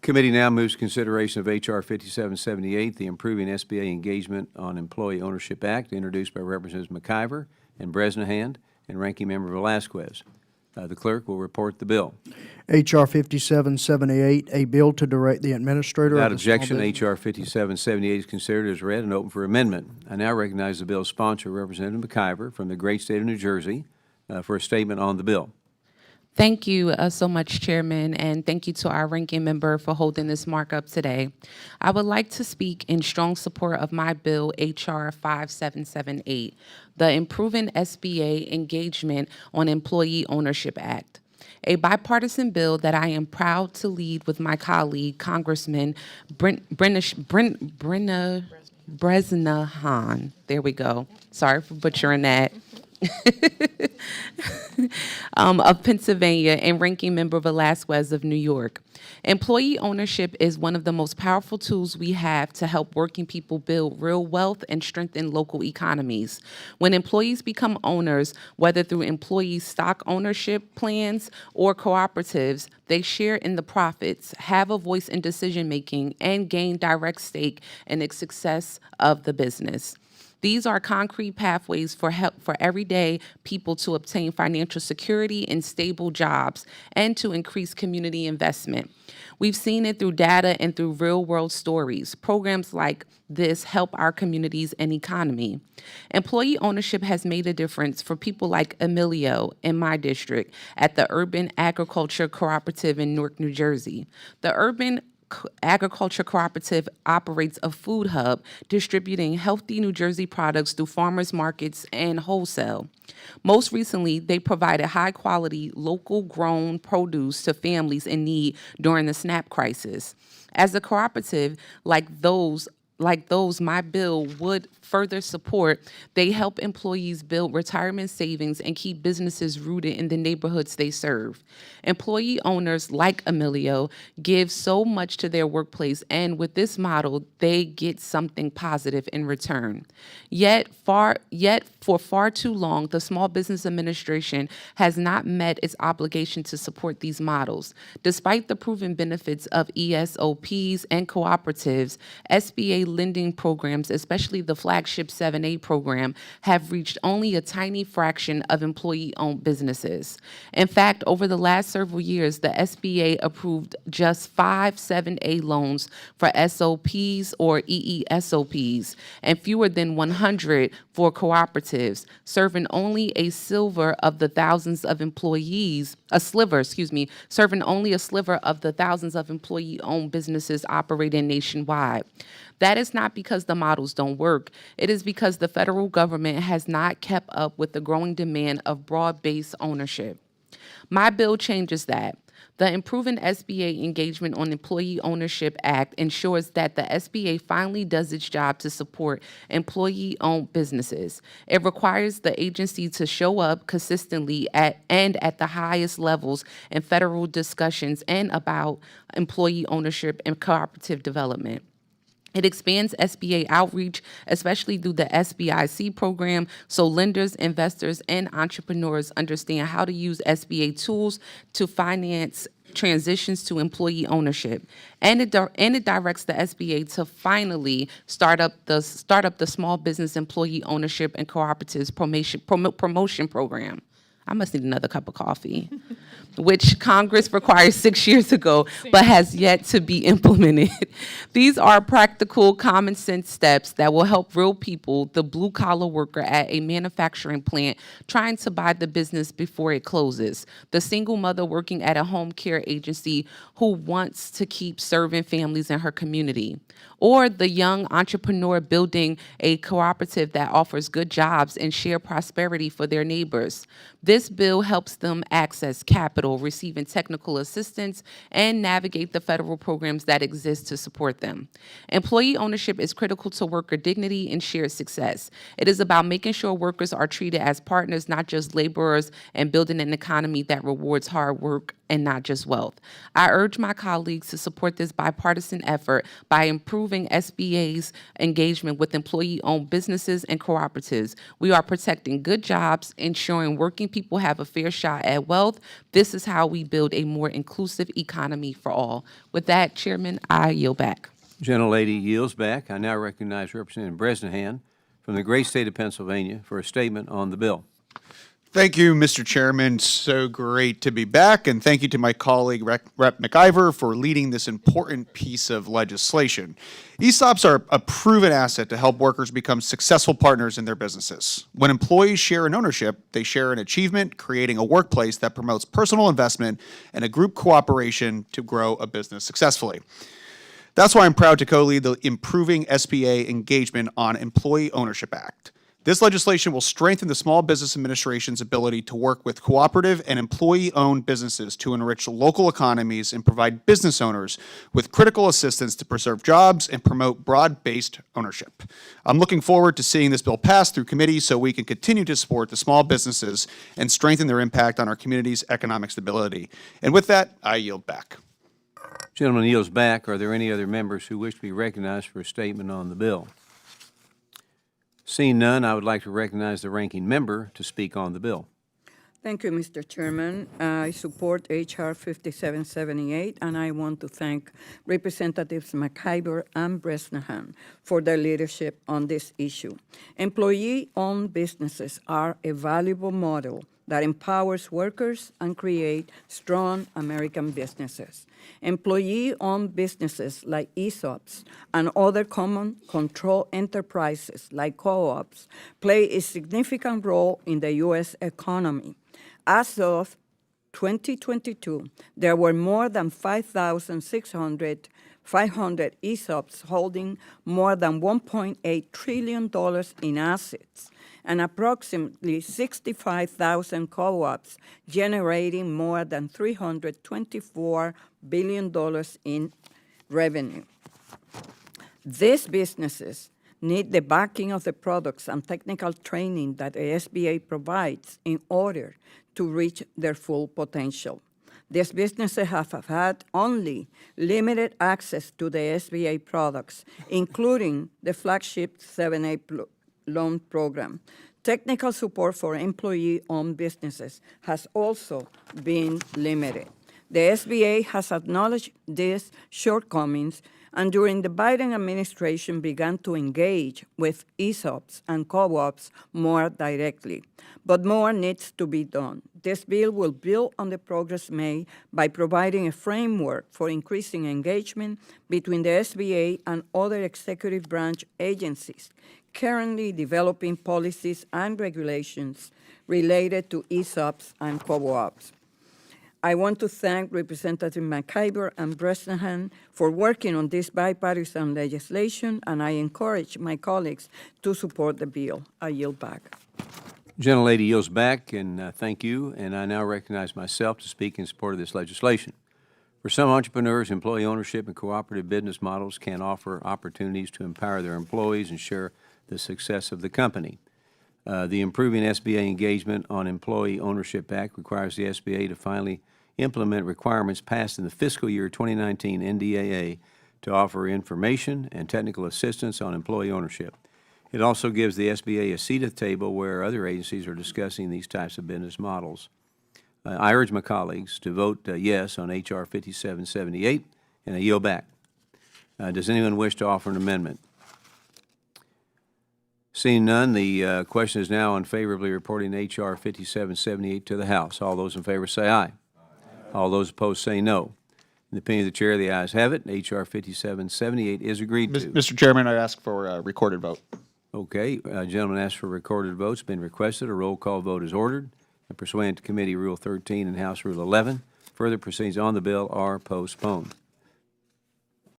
Committee now moves to consideration of H.R. 5778, the Improving SBA Engagement on Employee Ownership Act, introduced by Representatives McIver and Bresnahan and Ranking Member Velasquez. The clerk will report the bill. H.R. 5778, a bill to direct the administrator Without of the Small objection, Business- H.R. 5778 is considered as read and open for amendment. I now recognize the bill's sponsor, Representative McIver, from the great state of New Jersey, for a statement on the bill. Thank you so much, Chairman, and thank you to our ranking member for holding this markup today. I would like to speak in strong support of my bill, H.R. 5778, the Improving SBA Engagement on Employee Ownership Act, a bipartisan bill that I am proud to lead with my colleague, Congressman Bresnahan. There we go. Sorry for butchering that. Of Pennsylvania and Ranking Member Velasquez of New York. Employee ownership is one of the most powerful tools we have to help working people build real wealth and strengthen local economies. When employees become owners, whether through employee stock ownership plans or cooperatives, they share in the profits, have a voice in decision-making, and gain direct stake in the success of the business. These are concrete pathways for everyday people to obtain financial security and stable jobs and to increase community investment. We've seen it through data and through real-world stories. Programs like this help our communities and economy. Employee ownership has made a difference for people like Emilio in my district at the Urban Agriculture Cooperative in Newark, New Jersey. The Urban Agriculture Cooperative operates a food hub distributing healthy New Jersey products through farmers markets and wholesale. Most recently, they provided high-quality, local-grown produce to families in need during the SNAP crisis. As a cooperative like those my bill would further support, they help employees build retirement savings and keep businesses rooted in the neighborhoods they serve. Employee owners like Emilio give so much to their workplace, and with this model, they get something positive in return. Yet for far too long, the Small Business Administration has not met its obligation to support these models. Despite the proven benefits of ESOPs and cooperatives, SBA lending programs, especially the flagship 7A program, have reached only a tiny fraction of employee-owned businesses. In fact, over the last several years, the SBA approved just 5 7A loans for SOPs or EESOPs, and fewer than 100 for cooperatives, serving only a sliver of the thousands of employee-owned businesses operating nationwide. That is not because the models don't work. It is because the federal government has not kept up with the growing demand of broad-based ownership. My bill changes that. The Improving SBA Engagement on Employee Ownership Act ensures that the SBA finally does its job to support employee-owned businesses. It requires the agency to show up consistently at the highest levels in federal discussions and about employee ownership and cooperative development. It expands SBA outreach, especially through the SBIC program, so lenders, investors, and entrepreneurs understand how to use SBA tools to finance transitions to employee ownership. And it directs the SBA to finally start up the Small Business Employee Ownership and Cooperatives Promotion Program. I must need another cup of coffee, which Congress required 6 years ago, but has yet to be implemented. These are practical, common sense steps that will help real people, the blue collar worker at a manufacturing plant trying to buy the business before it closes, the single mother working at a home care agency who wants to keep serving families in her community, or the young entrepreneur building a cooperative that offers good jobs and share prosperity for their neighbors. This bill helps them access capital, receiving technical assistance, and navigate the federal programs that exist to support them. Employee ownership is critical to worker dignity and shared success. It is about making sure workers are treated as partners, not just laborers, and building an economy that rewards hard work and not just wealth. I urge my colleagues to support this bipartisan effort by improving SBA's engagement with employee-owned businesses and cooperatives. We are protecting good jobs, ensuring working people have a fair shot at wealth. This is how we build a more inclusive economy for all. With that, Chairman, I yield back. Gentlelady yields back. I now recognize Representative Bresnahan from the great state of Pennsylvania for a statement on the bill. Thank you, Mr. Chairman. So great to be back, and thank you to my colleague, Rep. McIver, for leading this important piece of legislation. ESOPs are a proven asset to help workers become successful partners in their businesses. When employees share in ownership, they share in achievement, creating a workplace that promotes personal investment and a group cooperation to grow a business successfully. That's why I'm proud to co-lead the Improving SBA Engagement on Employee Ownership Act. This legislation will strengthen the Small Business Administration's ability to work with cooperative and employee-owned businesses to enrich local economies and provide business owners with critical assistance to preserve jobs and promote broad-based ownership. I'm looking forward to seeing this bill pass through committee so we can continue to support the small businesses and strengthen their impact on our community's economic stability. And with that, I yield back. Gentleman yields back. Are there any other members who wish to be recognized for a statement on the bill? Seeing none, I would like to recognize the ranking member to speak on the bill. Thank you, Mr. Chairman. I support H.R. 5778, and I want to thank Representatives McIver and Bresnahan for their leadership on this issue. Employee-owned businesses are a valuable model that empowers workers and create strong American businesses. Employee-owned businesses like ESOPs and other common control enterprises like co-ops play a significant role in the U.S. economy. As of 2022, there were more than 500 ESOPs holding more than $1.8 trillion in assets, and approximately 65,000 co-ops generating more than $324 billion in revenue. These businesses need the backing of the products and technical training that the SBA provides in order to reach their full potential. These businesses have had only limited access to the SBA products, including the flagship 7A loan program. Technical support for employee-owned businesses has also been limited. The SBA has acknowledged these shortcomings, and during the Biden administration began to engage with ESOPs and co-ops more directly. But more needs to be done. This bill will build on the progress made by providing a framework for increasing engagement between the SBA and other executive branch agencies, currently developing policies and regulations related to ESOPs and co-ops. I want to thank Representative McIver and Bresnahan for working on this bipartisan legislation, and I encourage my colleagues to support the bill. I yield back. Gentlelady yields back, and thank you. And I now recognize myself to speak in support of this legislation. For some entrepreneurs, employee ownership and cooperative business models can offer opportunities to empower their employees and share the success of the company. The Improving SBA Engagement on Employee Ownership Act requires the SBA to finally implement requirements passed in the fiscal year 2019 NDAA to offer information and technical assistance on employee ownership. It also gives the SBA a seat at the table where other agencies are discussing these types of business models. I urge my colleagues to vote yes on H.R. 5778, and I yield back. Does anyone wish to offer an amendment? Seeing none, the question is now unfavorably reporting H.R. 5778 to the House. All those in favor say aye. All those opposed say no. In the opinion of the chair, the ayes have it. H.R. 5778 is agreed to. Mr. Chairman, I ask for a recorded vote. Okay. Gentleman asked for recorded votes. Been requested. A roll call vote is ordered. And pursuant to Committee Rule 13 and House Rule 11, further proceedings on the bill are postponed.